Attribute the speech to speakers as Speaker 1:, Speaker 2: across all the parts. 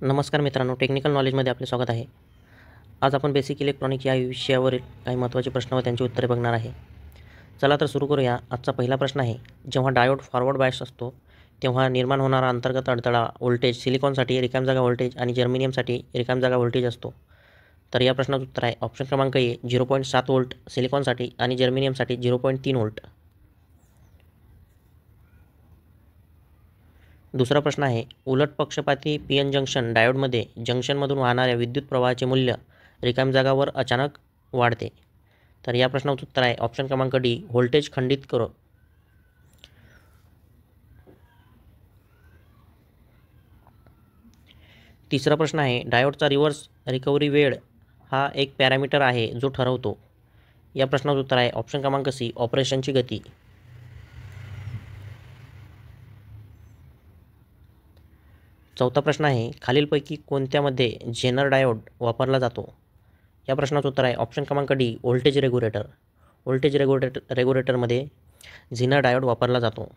Speaker 1: नमस्कार मित्रांनो, टेक्निकल नॉलेजमध्ये आपले स्वागत आहे. आज आपण बेसिक इलेक्ट्रॉनिक या विषयावरील काही महत्त्वाचे प्रश्न व त्यांची उत्तरे बघणार आहे. चला तर सुरू करूया. आजचा पहिला प्रश्न आहे, जेव्हा डायोड फॉरवर्ड बायस असतो तेव्हा निर्माण होणारा अंतर्गत अडथळा व्होल्टेज सिलिकॉनसाठी रिकाम जागा व्होल्टेज आणि जर्मेनियमसाठी रिकाम जागा व्होल्टेज असतो. तर या प्रश्नाचं उत्तर आहे ऑप्शन क्रमांक ए 0.7 व्होल्ट सिलिकॉनसाठी आणि जर्मेनियमसाठी 0.3 व्होल्ट. दुसरा प्रश्न आहे, उलट पक्षपाती पी एन जंक्शन डायोडमध्ये जंक्शनमधून वाहणाऱ्या विद्युत प्रवाहाचे मूल्य रिकाम्या जागावर अचानक वाढते. तर या प्रश्नाचं उत्तर आहे ऑप्शन क्रमांक डी व्होल्टेज खंडित कर. तिसरा प्रश्न आहे, डायोडचा रिव्हर्स रिकव्हरी वेळ हा एक पॅरामीटर आहे जो ठरवतो. या प्रश्नाचं उत्तर आहे ऑप्शन क्रमांक सी ऑपरेशनची गती. चौथा प्रश्न आहे, खालीलपैकी कोणत्यामध्ये झेनर डायोड वापरला जातो. या प्रश्नाचं उत्तर आहे ऑप्शन क्रमांक डी व्होल्टेज रेग्युलेटर. व्होल्टेज रेग्युलेटरमध्ये झेनर डायोड वापरला जातो.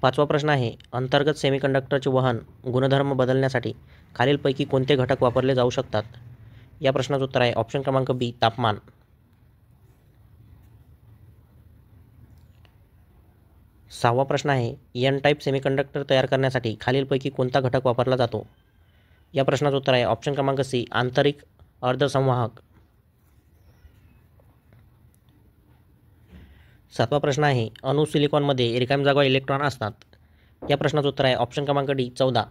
Speaker 1: पाचवा प्रश्न आहे, अंतर्गत सेमीकंडक्टरचे वहन गुणधर्म बदलण्यासाठी खालीलपैकी कोणते घटक वापरले जाऊ शकतात. या प्रश्नाचं उत्तर आहे ऑप्शन क्रमांक बी तापमान. सहावा प्रश्न आहे, एन टाईप सेमीकंडक्टर तयार करण्यासाठी खालीलपैकी कोणता घटक वापरला जातो. या प्रश्नाचं उत्तर आहे ऑप्शन क्रमांक सी आंतरिक अर्धसंवाहक. सातवा प्रश्न आहे, अणू सिलिकॉनमध्ये रिकाम्या जागा इलेक्ट्रॉन असतात. या प्रश्नाचं उत्तर आहे ऑप्शन क्रमांक डी 14.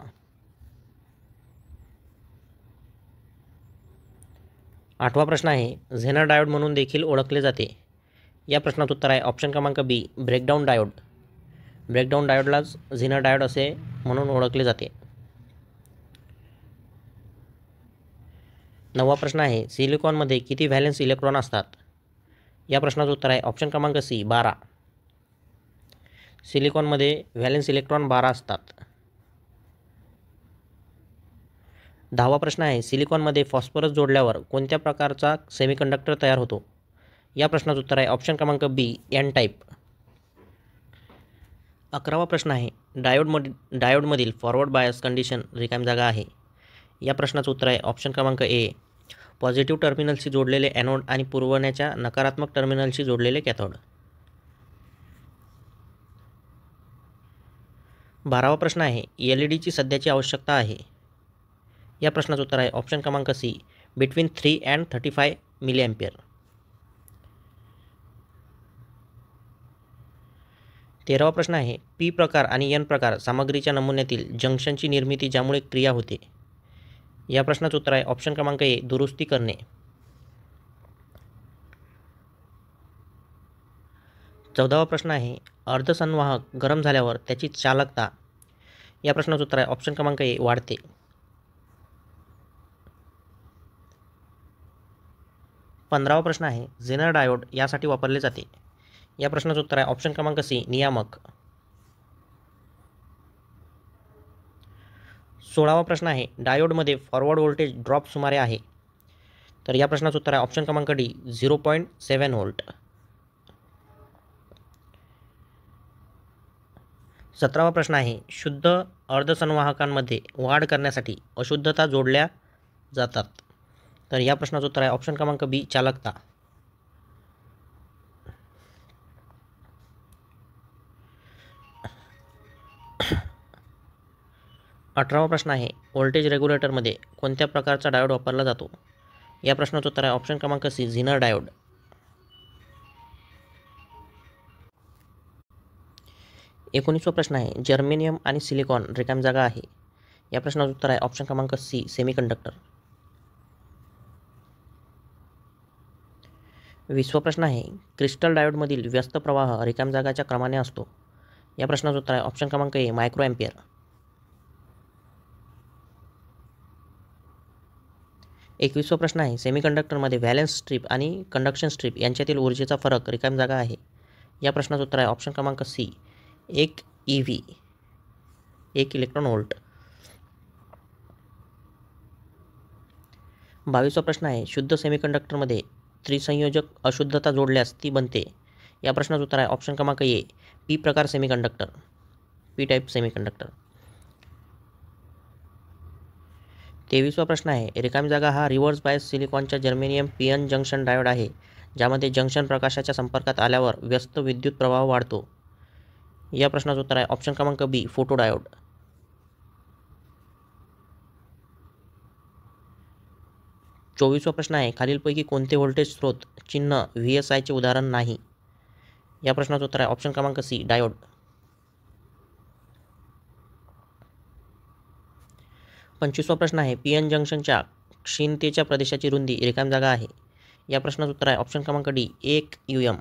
Speaker 1: आठवा प्रश्न आहे, झेनर डायोड म्हणून देखील ओळखले जाते. या प्रश्नाचं उत्तर आहे ऑप्शन क्रमांक बी ब्रेकडाऊन डायोड. ब्रेकडाऊन डायोडलाच झेनर डायोड असे म्हणून ओळखले जाते. नववा प्रश्न आहे, सिलिकॉनमध्ये किती व्हॅलेन्स इलेक्ट्रॉन असतात. या प्रश्नाचं उत्तर आहे ऑप्शन क्रमांक सी 12. सिलिकॉनमध्ये व्हॅलेन्स इलेक्ट्रॉन 12 असतात. 10वा प्रश्न आहे, सिलिकॉनमध्ये फॉस्फरस जोडल्यावर कोणत्या प्रकारचा सेमीकंडक्टर तयार होतो. या प्रश्नाचं उत्तर आहे ऑप्शन क्रमांक बी एन टाईप. 11वा प्रश्न आहे, डायोडमधील फॉरवर्ड बायस कंडिशन रिकामी जागा आहे. या प्रश्नाचं उत्तर आहे ऑप्शन क्रमांक ए पॉझिटिव्ह टर्मिनलशी जोडलेले ॲनोड आणि पुरवण्याच्या नकारात्मक टर्मिनलशी जोडलेले कॅथोड. 12वा प्रश्न आहे, एलईडीची सध्याची आवश्यकता आहे. या प्रश्नाचं उत्तर आहे ऑप्शन क्रमांक सी बिटवीन 3 and 35 मिलीअँपिअर. 13वा प्रश्न आहे, पी प्रकार आणि एन प्रकार सामग्रीच्या नमुन्यातील जंक्शनची निर्मिती ज्यामुळे क्रिया होते. या प्रश्नाचं उत्तर आहे ऑप्शन क्रमांक ए दुरुस्ती करणे. 14वा प्रश्न आहे, अर्धसंवाहक गरम झाल्यावर त्याची चालकता. या प्रश्नाचं उत्तर आहे ऑप्शन क्रमांक ए वाढते. 15वा प्रश्न आहे, झेनर डायोड यासाठी वापरले जाते. या प्रश्नाचं उत्तर आहे ऑप्शन क्रमांक सी नियामक. 16वा प्रश्न आहे, डायोडमध्ये फॉरवर्ड व्होल्टेज ड्रॉप सुमारे आहे. तर या प्रश्नाचं उत्तर आहे ऑप्शन क्रमांक डी 0.7 व्होल्ट. 17वा प्रश्न आहे, शुद्ध अर्धसंवाहकांमध्ये वाढ करण्यासाठी अशुद्धता जोडल्या जातात. तर या प्रश्नाचं उत्तर आहे ऑप्शन क्रमांक बी चालकता. 18वा प्रश्न आहे, व्होल्टेज रेग्युलेटरमध्ये कोणत्या प्रकारचा डायोड वापरला जातो. या प्रश्नाचं उत्तर आहे ऑप्शन क्रमांक सी झेनर डायोड. 19वा प्रश्न आहे, जर्मेनियम आणि सिलिकॉन रिकामी जागा आहे. या प्रश्नाचं उत्तर आहे ऑप्शन क्रमांक सी सेमीकंडक्टर. 20वा प्रश्न आहे, क्रिस्टल डायोडमधील व्यस्त प्रवाह रिकाम्या जागाच्या क्रमाने असतो. या प्रश्नाचं उत्तर आहे ऑप्शन क्रमांक ए मायक्रो अँपिअर. 21वा प्रश्न आहे, सेमीकंडक्टरमध्ये व्हॅलेन्स स्ट्रीप आणि कंडक्शन स्ट्रीप यांच्यातील ऊर्जेचा फरक रिकामी जागा आहे. या प्रश्नाचं उत्तर आहे ऑप्शन क्रमांक सी 1 EV 1 इलेक्ट्रॉन व्होल्ट. 22वा प्रश्न आहे, शुद्ध सेमीकंडक्टरमध्ये त्रिसंयोजक अशुद्धता जोडल्यास ती बनते. या प्रश्नाचं उत्तर आहे ऑप्शन क्रमांक ए पी प्रकार सेमीकंडक्टर. P type semiconductor. 23वा प्रश्न आहे, रिकामी जागा हा रिव्हर्स बायस सिलिकॉनच्या जर्मेनियम पी-एन जंक्शन डायोड आहे, ज्यामध्ये जंक्शन प्रकाशाच्या संपर्कात आल्यावर व्यस्त विद्युत प्रवाह वाढतो. या प्रश्नाचं उत्तर आहे ऑप्शन क्रमांक बी, फोटोडायोड. 24वा प्रश्न आहे, खालीलपैकी कोणते व्होल्टेज स्रोत चिन्ह VSIचे उदाहरण नाही? या प्रश्नाचं उत्तर आहे ऑप्शन क्रमांक सी, डायोड. 25वा प्रश्न आहे, पी-एन जंक्शनच्या क्षीणतेच्या प्रदेशाची रुंदी रिकामी जागा आहे. या प्रश्नाचं उत्तर आहे ऑप्शन क्रमांक डी, 1 UM.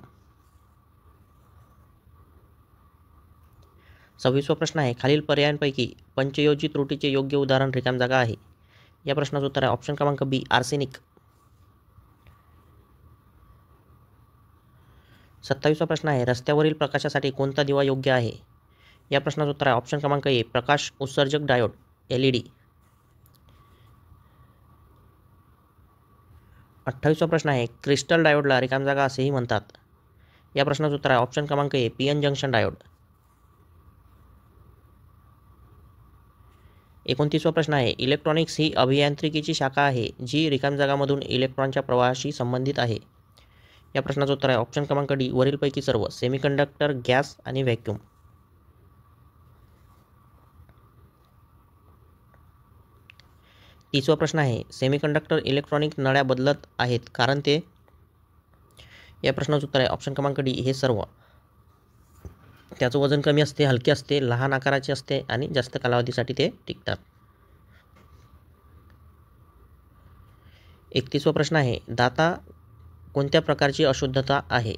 Speaker 1: 26वा प्रश्न आहे, खालील पर्यायांपैकी पंचयोजी त्रुटीचे योग्य उदाहरण रिकामी जागा आहे. या प्रश्नाचं उत्तर आहे ऑप्शन क्रमांक बी, आर्सेनिक. 27वा प्रश्न आहे, रस्त्यावरील प्रकाशासाठी कोणता दिवा योग्य आहे? या प्रश्नाचं उत्तर आहे ऑप्शन क्रमांक ए, प्रकाश उत्सर्जक डायोड, LED. 28वा प्रश्न आहे, क्रिस्टल डायोडला रिकामी जागा असेही म्हणतात. या प्रश्नाचं उत्तर आहे ऑप्शन क्रमांक ए, पी-एन जंक्शन डायोड. 29वा प्रश्न आहे, इलेक्ट्रॉनिक्स ही अभियांत्रिकीची शाखा आहे जी रिकामी जागामधून इलेक्ट्रॉनच्या प्रवाहाशी संबंधित आहे. या प्रश्नाचं उत्तर आहे ऑप्शन क्रमांक डी, वरीलपैकी सर्व, सेमीकंडक्टर, गॅस आणि व्हॅक्यूम. 30वा प्रश्न आहे, सेमीकंडक्टर इलेक्ट्रॉनिक नळ्या बदलत आहेत कारण ते? या प्रश्नाचं उत्तर आहे ऑप्शन क्रमांक डी, हे सर्व. त्याचं वजन कमी असते, हलके असते, लहान आकाराचे असते आणि जास्त कालावधीसाठी ते टिकतात. 31वा प्रश्न आहे, दाता कोणत्या प्रकारची अशुद्धता आहे?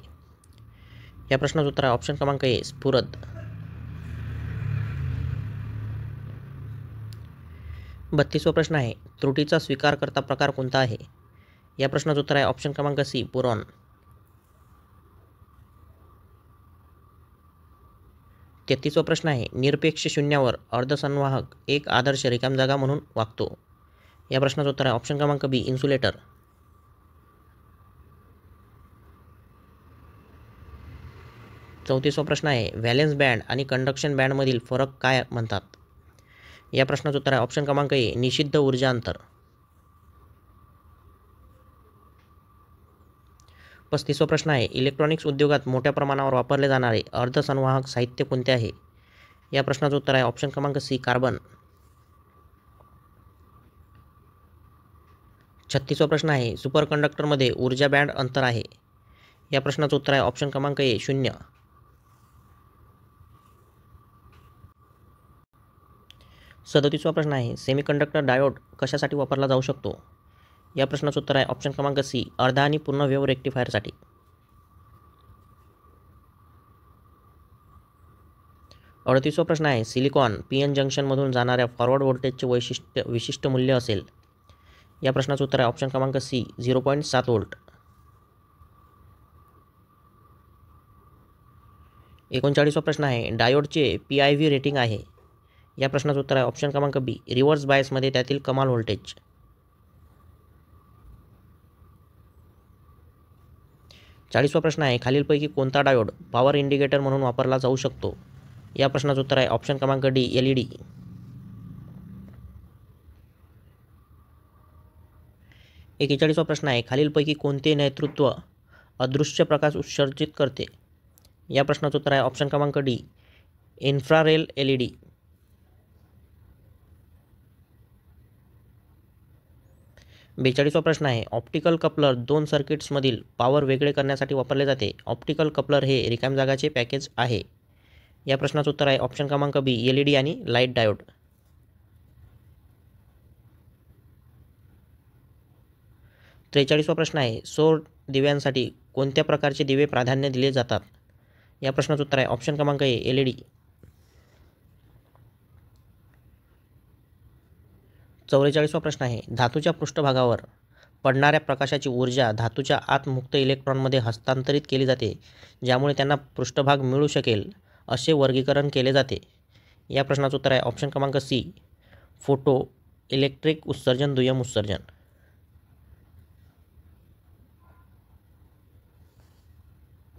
Speaker 1: या प्रश्नाचं उत्तर आहे ऑप्शन क्रमांक ए, स्फुरद. 32वा प्रश्न आहे, त्रुटीचा स्वीकार करता प्रकार कोणता आहे? या प्रश्नाचं उत्तर आहे ऑप्शन क्रमांक सी, बोरॉन. 33वा प्रश्न आहे, निरपेक्ष शून्यावर अर्धसंवाहक एक आदर्श रिकामी जागा म्हणून वागतो. या प्रश्नाचं उत्तर आहे ऑप्शन क्रमांक बी, इन्सुलेटर. 34वा प्रश्न आहे, व्हॅलेन्स बँड आणि कंडक्शन बँडमधील फरक काय म्हणतात? या प्रश्नाचं उत्तर आहे ऑप्शन क्रमांक ए, निषिद्ध ऊर्जा अंतर. 35वा प्रश्न आहे, इलेक्ट्रॉनिक्स उद्योगात मोठ्या प्रमाणावर वापरले जाणारे अर्धसंवाहक साहित्य कोणते आहे? या प्रश्नाचं उत्तर आहे ऑप्शन क्रमांक सी, कार्बन. 36वा प्रश्न आहे, सुपरकंडक्टरमध्ये ऊर्जा बँड अंतर आहे. या प्रश्नाचं उत्तर आहे ऑप्शन क्रमांक ए, 0. 37वा प्रश्न आहे, सेमीकंडक्टर डायोड कशासाठी वापरला जाऊ शकतो? या प्रश्नाचं उत्तर आहे ऑप्शन क्रमांक सी, अर्ध आणि पूर्ण वेव्ह रेक्टिफायरसाठी. 38वा प्रश्न आहे, सिलिकॉन पी-एन जंक्शनमधून जाणाऱ्या फॉरवर्ड व्होल्टेजचे विशिष्ट मूल्य असेल. या प्रश्नाचं उत्तर आहे ऑप्शन क्रमांक सी, 0.7 व्होल्ट. 39वा प्रश्न आहे, डायोडचे PIV रेटिंग आहे. या प्रश्नाचं उत्तर आहे ऑप्शन क्रमांक बी, रिव्हर्स बायसमध्ये त्यातील कमाल व्होल्टेज. 40वा प्रश्न आहे, खालीलपैकी कोणता डायोड पॉवर इंडिकेटर म्हणून वापरला जाऊ शकतो? या प्रश्नाचं उत्तर आहे ऑप्शन क्रमांक डी, LED. 41वा प्रश्न आहे, खालीलपैकी कोणते नेतृत्व अदृश्य प्रकाश उत्सर्जित करते? या प्रश्नाचं उत्तर आहे ऑप्शन क्रमांक डी, इन्फ्रारेड LED. 42वा प्रश्न आहे, ऑप्टिकल कपलर दोन सर्किट्समधील पॉवर वेगळे करण्यासाठी वापरले जाते. ऑप्टिकल कपलर हे रिकामी जागाचे पॅकेज आहे. या प्रश्नाचं उत्तर आहे ऑप्शन क्रमांक बी, LED आणि लाईट डायोड. 43वा प्रश्न आहे, सौर दिव्यांसाठी कोणत्या प्रकारचे दिवे प्राधान्य दिले जातात? या प्रश्नाचं उत्तर आहे ऑप्शन क्रमांक ए, LED. 44वा प्रश्न आहे, धातूच्या पृष्ठभागावर पडणाऱ्या प्रकाशाची ऊर्जा धातूच्या आत मुक्त इलेक्ट्रॉनमध्ये हस्तांतरित केली जाते, ज्यामुळे त्यांना पृष्ठभाग मिळू शकेल असे वर्गीकरण केले जाते. या प्रश्नाचं उत्तर आहे ऑप्शन क्रमांक सी, फोटो इलेक्ट्रिक उत्सर्जन, दुय्यम उत्सर्जन.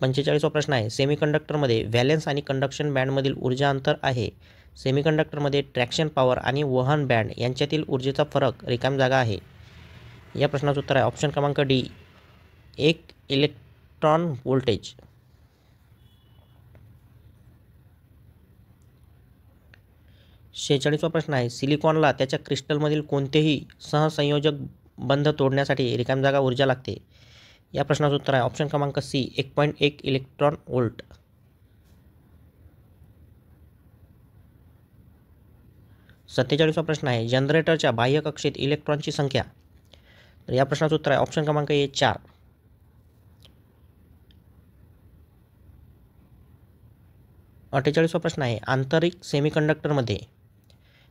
Speaker 1: 45वा प्रश्न आहे, सेमीकंडक्टरमध्ये व्हॅलेन्स आणि कंडक्शन बँडमधील ऊर्जा अंतर आहे सेमीकंडक्टरमध्ये ट्रॅक्शन पॉवर आणि वहन बँड यांच्यातील ऊर्जेचा फरक रिकामी जागा आहे. या प्रश्नाचं उत्तर आहे ऑप्शन क्रमांक डी 1 इलेक्ट्रॉन व्होल्टेज. 46वा प्रश्न आहे सिलिकॉनला त्याच्या क्रिस्टलमधील कोणतेही सहसंयोजक बंध तोडण्यासाठी रिकामी जागा ऊर्जा लागते. या प्रश्नाचं उत्तर आहे ऑप्शन क्रमांक सी 1.1 इलेक्ट्रॉन व्होल्ट. 47वा प्रश्न आहे जनरेटरच्या बाह्य कक्षेत इलेक्ट्रॉनची संख्या. तर या प्रश्नाचं उत्तर आहे ऑप्शन क्रमांक ए 4. 48वा प्रश्न आहे आंतरिक सेमीकंडक्टरमध्ये.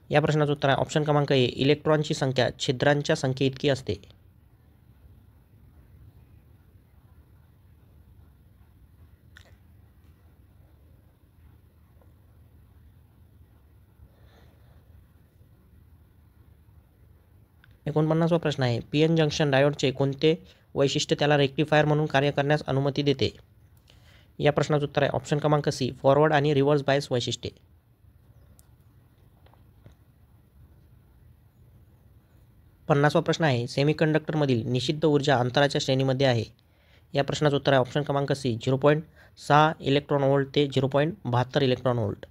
Speaker 1: या प्रश्नाचं उत्तर आहे ऑप्शन क्रमांक ए इलेक्ट्रॉनची संख्या छिद्रांच्या संख्येइतकी असते. 49वा प्रश्न आहे पी एन जंक्शन डायोडचे कोणते वैशिष्ट्य त्याला रेक्टिफायर म्हणून कार्य करण्यास अनुमती देते. या प्रश्नाचं उत्तर आहे ऑप्शन क्रमांक सी फॉरवर्ड आणि रिव्हर्स बायस वैशिष्ट्ये. 50वा प्रश्न आहे सेमीकंडक्टरमधील निषिद्ध ऊर्जा अंतराच्या श्रेणीमध्ये आहे. या प्रश्नाचं उत्तर आहे ऑप्शन क्रमांक सी 0.6 इलेक्ट्रॉन व्होल्ट ते 0.72 इलेक्ट्रॉन व्होल्ट.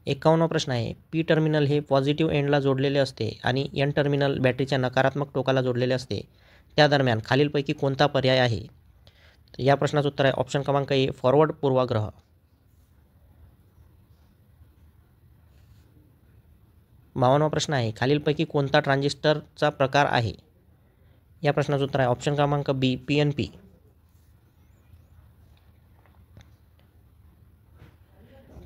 Speaker 1: 51वा प्रश्न आहे पी टर्मिनल हे पॉझिटिव्ह एंडला जोडलेले असते आणि एन टर्मिनल बॅटरीच्या नकारात्मक टोकाला जोडलेले असते. त्या दरम्यान खालीलपैकी कोणता पर्याय आहे. तर या प्रश्नाचं उत्तर आहे ऑप्शन क्रमांक ए फॉरवर्ड पूर्वाग्रह. 52वा प्रश्न आहे खालीलपैकी कोणता ट्रान्झिस्टरचा प्रकार आहे. या प्रश्नाचं उत्तर आहे ऑप्शन क्रमांक बी पी एन पी.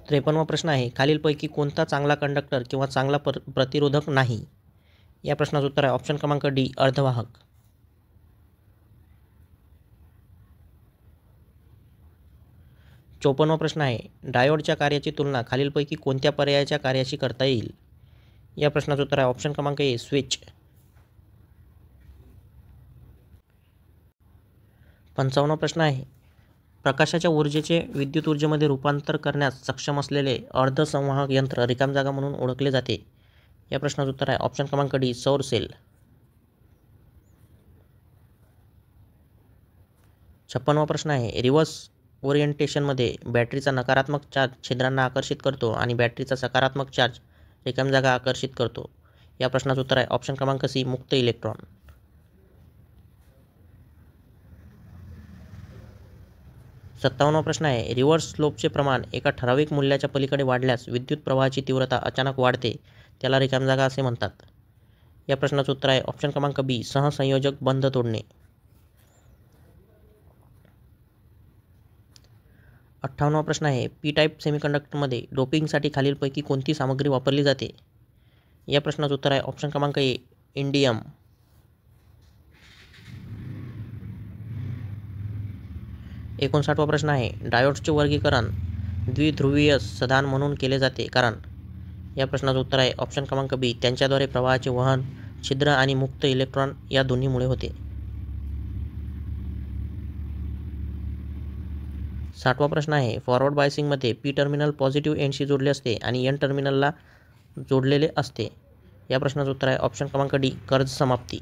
Speaker 1: 53वा प्रश्न आहे खालीलपैकी कोणता चांगला कंडक्टर किंवा चांगला प्रतिरोधक नाही. या प्रश्नाचं उत्तर आहे ऑप्शन क्रमांक डी अर्धवाहक. 54वा प्रश्न आहे डायोडच्या कार्याची तुलना खालीलपैकी कोणत्या पर्यायाच्या कार्याशी करता येईल. या प्रश्नाचं उत्तर आहे ऑप्शन क्रमांक ए स्विच. 55वा प्रश्न आहे प्रकाशाच्या ऊर्जेचे विद्युत ऊर्जेमध्ये रूपांतर करण्यास सक्षम असलेले अर्धसंवाहक यंत्र रिकामी जागा म्हणून ओळखले जाते. या प्रश्नाचं उत्तर आहे ऑप्शन क्रमांक डी सौर सेल. 56वा प्रश्न आहे रिव्हर्स ओरिएंटेशनमध्ये बॅटरीचा नकारात्मक चार्ज छिद्रांना आकर्षित करतो आणि बॅटरीचा सकारात्मक चार्ज रिकामी जागा आकर्षित करतो. या प्रश्नाचं उत्तर आहे ऑप्शन क्रमांक सी मुक्त इलेक्ट्रॉन. 57वा प्रश्न आहे रिव्हर्स स्लोपचे प्रमाण एका ठराविक मूल्याच्या पलीकडे वाढल्यास विद्युत प्रवाहाची तीव्रता अचानक वाढते त्याला रिकामी जागा असे म्हणतात. या प्रश्नाचं उत्तर आहे ऑप्शन क्रमांक बी सहसंयोजक बंध तोडणे. 58वा प्रश्न आहे पी टाईप सेमीकंडक्टरमध्ये डोपिंगसाठी खालीलपैकी कोणती सामग्री वापरली जाते. या प्रश्नाचं उत्तर आहे ऑप्शन क्रमांक ए इंडियम. 59वा प्रश्न आहे डायोड्सचे वर्गीकरण द्विध्रुवीय सधान म्हणून केले जाते कारण. या प्रश्नाचं उत्तर आहे ऑप्शन क्रमांक बी त्यांच्याद्वारे प्रवाहाचे वहन छिद्र आणि मुक्त इलेक्ट्रॉन या दोन्हीमुळे होते. 60वा प्रश्न आहे फॉरवर्ड बायसिंगमध्ये पी टर्मिनल पॉझिटिव्ह एंडशी जोडले असते आणि एन टर्मिनलला जोडलेले असते. या प्रश्नाचं उत्तर आहे ऑप्शन क्रमांक डी कर्ज समाप्ती.